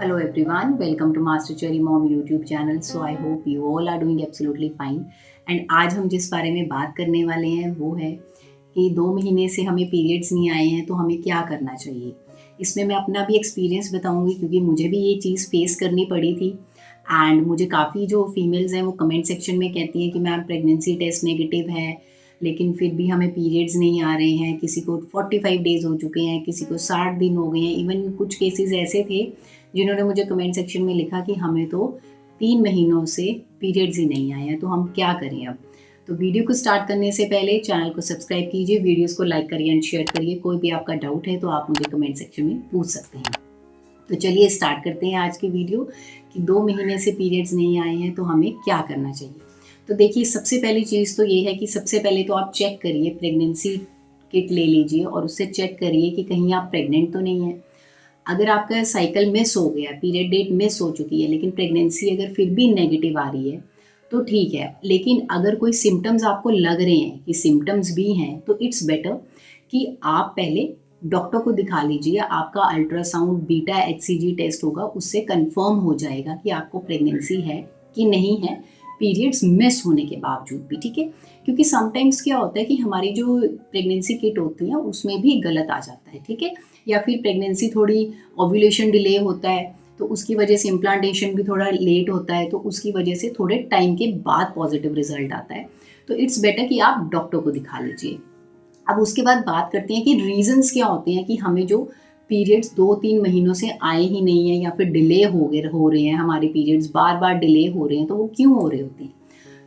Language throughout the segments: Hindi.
Hello everyone, welcome to Master Cherry Mom YouTube channel. So I hope you all are doing absolutely fine. And आज हम जिस बारे में बात करने वाले हैं वो है कि 2 महीने से हमें पीरियड्स नहीं आए हैं तो हमें क्या करना चाहिए। इसमें मैं अपना भी एक्सपीरियंस बताऊंगी क्योंकि मुझे भी ये चीज़ फेस करनी पड़ी थी। एंड मुझे काफ़ी जो फीमेल्स हैं वो कमेंट सेक्शन में कहती हैं कि मैम प्रेगनेंसी टेस्ट नेगेटिव है लेकिन फिर भी हमें पीरियड्स नहीं आ रहे हैं। किसी को 45 डेज़ हो चुके हैं, किसी को 60 दिन हो गए हैं। इवन कुछ केसेस ऐसे थे जिन्होंने मुझे कमेंट सेक्शन में लिखा कि हमें तो 3 महीनों से पीरियड्स ही नहीं आए हैं, तो हम क्या करें अब। तो वीडियो को स्टार्ट करने से पहले चैनल को सब्सक्राइब कीजिए, वीडियोस को लाइक करिए एंड शेयर करिए। कोई भी आपका डाउट है तो आप मुझे कमेंट सेक्शन में पूछ सकते हैं। तो चलिए स्टार्ट करते हैं आज की वीडियो कि 2 महीने से पीरियड्स नहीं आए हैं तो हमें क्या करना चाहिए। तो देखिए, सबसे पहली चीज़ तो ये है कि सबसे पहले तो आप चेक करिए, प्रेगनेंसी किट ले लीजिए और उससे चेक करिए कि कहीं आप प्रेग्नेंट तो नहीं है। अगर आपका साइकिल मिस हो गया, पीरियड डेट मिस हो चुकी है, लेकिन प्रेगनेंसी अगर फिर भी नेगेटिव आ रही है तो ठीक है। लेकिन अगर कोई सिम्टम्स आपको लग रहे हैं कि सिम्टम्स भी हैं तो इट्स बेटर कि आप पहले डॉक्टर को दिखा लीजिए। आपका अल्ट्रासाउंड बीटा HCG टेस्ट होगा, उससे कंफर्म हो जाएगा कि आपको प्रेगनेंसी है कि नहीं है, पीरियड्स मिस होने के बावजूद भी, ठीक है। क्योंकि समटाइम्स क्या होता है कि हमारी जो प्रेगनेंसी किट होती है उसमें भी गलत आ जाता है, ठीक है। या फिर प्रेगनेंसी थोड़ी ओव्यूलेशन डिले होता है तो उसकी वजह से इम्प्लांटेशन भी थोड़ा लेट होता है, तो उसकी वजह से थोड़े टाइम के बाद पॉजिटिव रिजल्ट आता है। तो इट्स बेटर कि आप डॉक्टर को दिखा लीजिए। अब उसके बाद बात करते हैं कि रीजंस क्या होते हैं कि हमें जो पीरियड्स 2-3 महीनों से आए ही नहीं है या फिर डिले हो रहे हैं, हमारे पीरियड्स बार बार डिले हो रहे हैं, तो वो क्यों हो रहे होते हैं।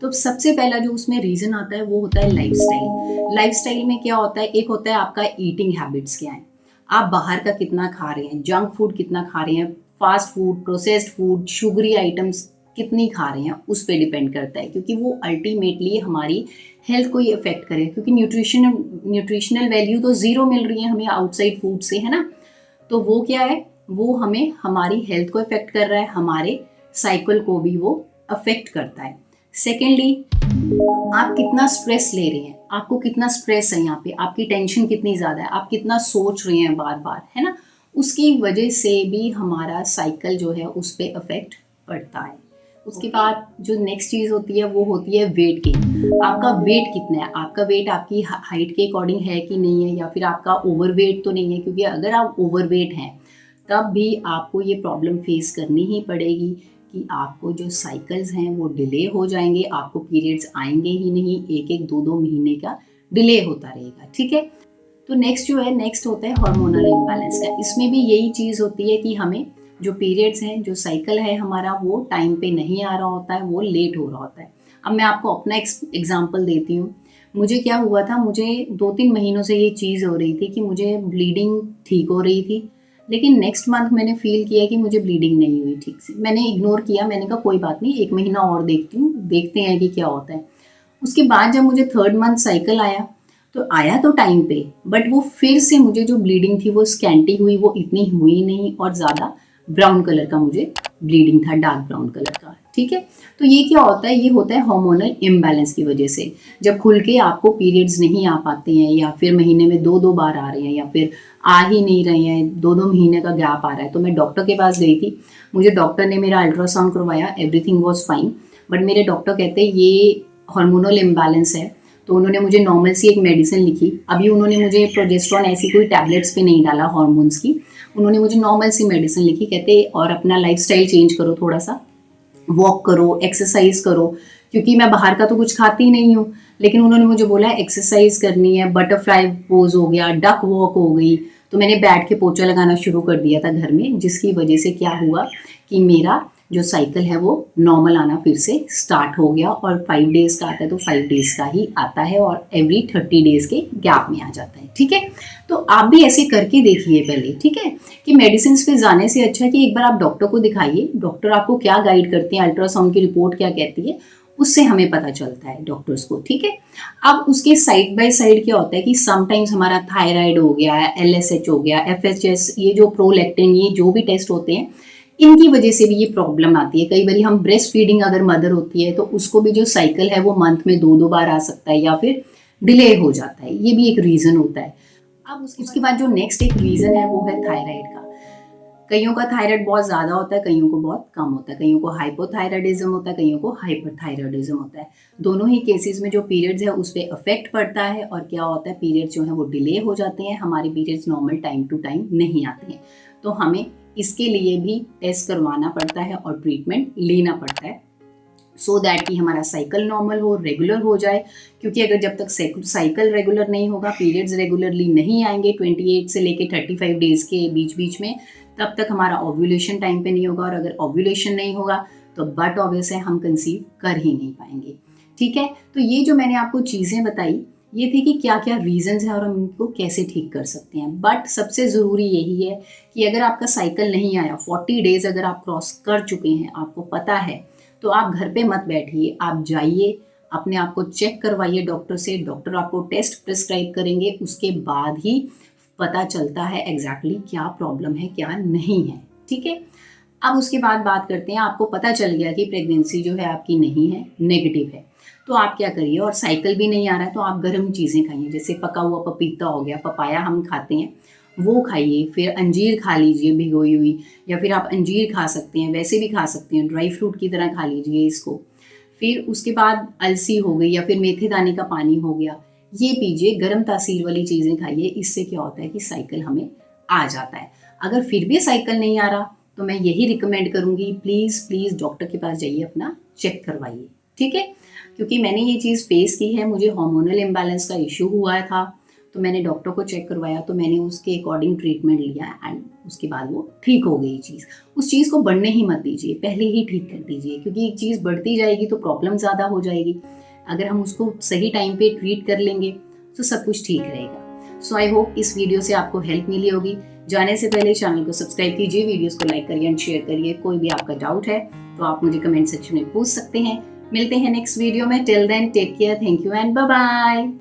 तो सबसे पहला जो उसमें रीज़न आता है वो होता है लाइफस्टाइल। लाइफस्टाइल में क्या होता है, एक होता है आपका ईटिंग हैबिट्स क्या है, आप बाहर का कितना खा रहे हैं, जंक फूड कितना खा रहे हैं, fast food, processed food, sugary items कितनी खा रहे हैं, उस पर डिपेंड करता है। क्योंकि वो अल्टीमेटली हमारी हेल्थ को ही अफेक्ट करे, क्योंकि न्यूट्रिशनल वैल्यू तो ज़ीरो मिल रही है हमें आउटसाइड फूड से, है ना। तो वो क्या है, वो हमें हमारी हेल्थ को अफेक्ट कर रहा है, हमारे साइकिल को भी वो अफेक्ट करता है। सेकेंडली, आप कितना स्ट्रेस ले रहे हैं, आपको कितना स्ट्रेस है, यहाँ पे आपकी टेंशन कितनी ज़्यादा है, आप कितना सोच रहे हैं बार बार, है ना। उसकी वजह से भी हमारा साइकिल जो है उस पर अफेक्ट पड़ता है। उसके बाद जो नेक्स्ट चीज़ होती है वो होती है वेट गेन। आपका वेट कितना है, आपका वेट आपकी हाइट के अकॉर्डिंग है कि नहीं है, या फिर आपका ओवरवेट तो नहीं है। क्योंकि अगर आप ओवरवेट हैं तब भी आपको ये प्रॉब्लम फेस करनी ही पड़ेगी कि आपको जो साइकिल्स हैं वो डिले हो जाएंगे, आपको पीरियड्स आएंगे ही नहीं, एक एक दो दो महीने का डिले होता रहेगा, ठीक है। तो नेक्स्ट जो है, नेक्स्ट होता है हार्मोनल इम्बैलेंस का। इसमें भी यही चीज़ होती है कि हमें जो पीरियड्स हैं, जो साइकिल है हमारा, वो टाइम पे नहीं आ रहा होता है, वो लेट हो रहा होता है। अब मैं आपको अपना एग्जाम्पल देती हूँ। मुझे क्या हुआ था, मुझे 2-3 महीनों से ये चीज़ हो रही थी कि मुझे ब्लीडिंग ठीक हो रही थी, लेकिन नेक्स्ट मंथ मैंने फील किया कि मुझे ब्लीडिंग नहीं हुई ठीक से। मैंने इग्नोर किया, मैंने कहा कोई बात नहीं, 1 महीना और देखती हूँ, देखते हैं कि क्या होता है। उसके बाद जब मुझे 3rd मंथ साइकिल आया तो आया तो टाइम पे, बट वो फिर से मुझे जो ब्लीडिंग थी वो स्कैंटी हुई, वो इतनी हुई नहीं, और ज़्यादा ब्राउन कलर का मुझे ब्लीडिंग था, डार्क ब्राउन कलर का, ठीक है। तो ये क्या होता है, ये होता है हार्मोनल इम्बैलेंस की वजह से। जब खुल के आपको पीरियड्स नहीं आ पाते हैं, या फिर महीने में 2-2 बार आ रहे हैं, या फिर आ ही नहीं रहे हैं, 2-2 महीने का गैप आ रहा है, तो मैं डॉक्टर के पास गई थी। मुझे डॉक्टर ने मेरा अल्ट्रासाउंड करवाया, एवरीथिंग वॉज फाइन, बट मेरे डॉक्टर कहते हैं ये हार्मोनल इम्बैलेंस है। तो उन्होंने मुझे नॉर्मल सी एक मेडिसिन लिखी। अभी उन्होंने मुझे प्रोजेस्ट्रॉन ऐसी कोई टैबलेट्स पे नहीं डाला हार्मोन्स की, उन्होंने मुझे नॉर्मल सी मेडिसिन लिखी। कहते और अपना लाइफस्टाइल चेंज करो, थोड़ा सा वॉक करो, एक्सरसाइज करो। क्योंकि मैं बाहर का तो कुछ खाती नहीं हूँ, लेकिन उन्होंने मुझे बोला एक्सरसाइज करनी है, बटरफ्लाई पोज हो गया, डक वॉक हो गई। तो मैंने बैठ के पोछा लगाना शुरू कर दिया था घर में, जिसकी वजह से क्या हुआ कि मेरा जो साइकिल है वो नॉर्मल आना फिर से स्टार्ट हो गया। और 5 डेज़ का आता है तो 5 डेज़ का ही आता है, और एवरी 30 डेज़ के गैप में आ जाता है, ठीक है। तो आप भी ऐसे करके देखिए पहले, ठीक है, कि मेडिसिन पे जाने से अच्छा है कि एक बार आप डॉक्टर को दिखाइए। डॉक्टर आपको क्या गाइड करते हैं, अल्ट्रासाउंड की रिपोर्ट क्या कहती है, उससे हमें पता चलता है डॉक्टर्स को, ठीक है। अब उसके साइड बाय साइड क्या होता है कि समटाइम्स हमारा थायराइड हो गया, LSH हो गया, FHS, ये जो प्रोलैक्टिन, ये जो भी टेस्ट होते हैं, इनकी वजह से भी ये प्रॉब्लम आती है। कई बार हम ब्रेस्ट फीडिंग अगर मदर होती है तो उसको भी जो साइकिल है वो मंथ में 2-2 बार आ सकता है, या फिर डिले हो जाता है, ये भी एक रीज़न होता है। अब उसके बाद जो नेक्स्ट एक रीज़न है वो है थायराइड का। कईयों का थायराइड बहुत ज़्यादा होता है, कईयों को बहुत कम होता है, कईयों को हाइपोथायराइडिज्म होता है, कईयों को हाइपरथायराइडिज्म होता है। दोनों ही केसेस में जो पीरियड्स है उस पे इफेक्ट पड़ता है और क्या होता है, पीरियड्स जो हैं वो डिले हो जाते हैं, हमारे periods normal time to time नहीं आते हैं। तो हमें इसके लिए भी टेस्ट करवाना पड़ता है और ट्रीटमेंट लेना पड़ता है सो दैट कि हमारा साइकिल नॉर्मल हो, रेगुलर हो जाए। क्योंकि अगर जब तक साइकिल रेगुलर नहीं होगा, पीरियड्स रेगुलरली नहीं आएंगे 28 से लेके 35 डेज के बीच बीच में, तब तक हमारा ओव्यूलेशन टाइम पे नहीं होगा, और अगर ओव्यूलेशन नहीं होगा तो बट ऑब्वियस है हम कंसीव कर ही नहीं पाएंगे। ठीक है, तो ये जो मैंने आपको चीज़ें बताई ये थी कि क्या क्या रीजंस हैं और हम इनको कैसे ठीक कर सकते हैं। बट सबसे ज़रूरी यही है कि अगर आपका साइकिल नहीं आया, 40 डेज अगर आप क्रॉस कर चुके हैं, आपको पता है, तो आप घर पे मत बैठिए, आप जाइए, अपने आप को चेक करवाइए डॉक्टर से। डॉक्टर आपको टेस्ट प्रिस्क्राइब करेंगे, उसके बाद ही पता चलता है एग्जैक्टली क्या प्रॉब्लम है क्या नहीं है। ठीक है, अब उसके बाद बात करते हैं, आपको पता चल गया कि प्रेगनेंसी जो है आपकी नहीं है, नेगेटिव है, तो आप क्या करिए, और साइकिल भी नहीं आ रहा है, तो आप गर्म चीज़ें खाइए, जैसे पका हुआ पपीता हो गया, पपाया हम खाते हैं वो खाइए, फिर अंजीर खा लीजिए भिगोई हुई, या फिर आप अंजीर खा सकते हैं, वैसे भी खा सकते हैं, ड्राई फ्रूट की तरह खा लीजिए इसको। फिर उसके बाद अलसी हो गई या फिर मेथे दाने का पानी हो गया, ये पीजिए, गर्म तासीर वाली चीज़ें खाइए। इससे क्या होता है कि साइकिल हमें आ जाता है। अगर फिर भी साइकिल नहीं आ रहा तो मैं यही रिकमेंड करूँगी, प्लीज़ प्लीज़ डॉक्टर के पास जाइए, अपना चेक करवाइए। ठीक है, क्योंकि मैंने ये चीज़ फेस की है, मुझे हार्मोनल इम्बैलेंस का इशू हुआ था, तो मैंने डॉक्टर को चेक करवाया, तो मैंने उसके अकॉर्डिंग ट्रीटमेंट लिया एंड उसके बाद वो ठीक हो गई चीज़। उस चीज़ को बढ़ने ही मत दीजिए, पहले ही ठीक कर दीजिए, क्योंकि एक चीज़ बढ़ती जाएगी तो प्रॉब्लम ज़्यादा हो जाएगी। अगर हम उसको सही टाइम पे ट्रीट कर लेंगे तो सब कुछ ठीक रहेगा। सो आई होप इस वीडियो से आपको हेल्प मिली होगी। जाने से पहले चैनल को सब्सक्राइब कीजिए, वीडियोस को लाइक करिए एंड शेयर करिए। कोई भी आपका डाउट है तो आप मुझे कमेंट सेक्शन में पूछ सकते हैं। मिलते हैं नेक्स्ट वीडियो में। Till then take care, thank you and bye bye.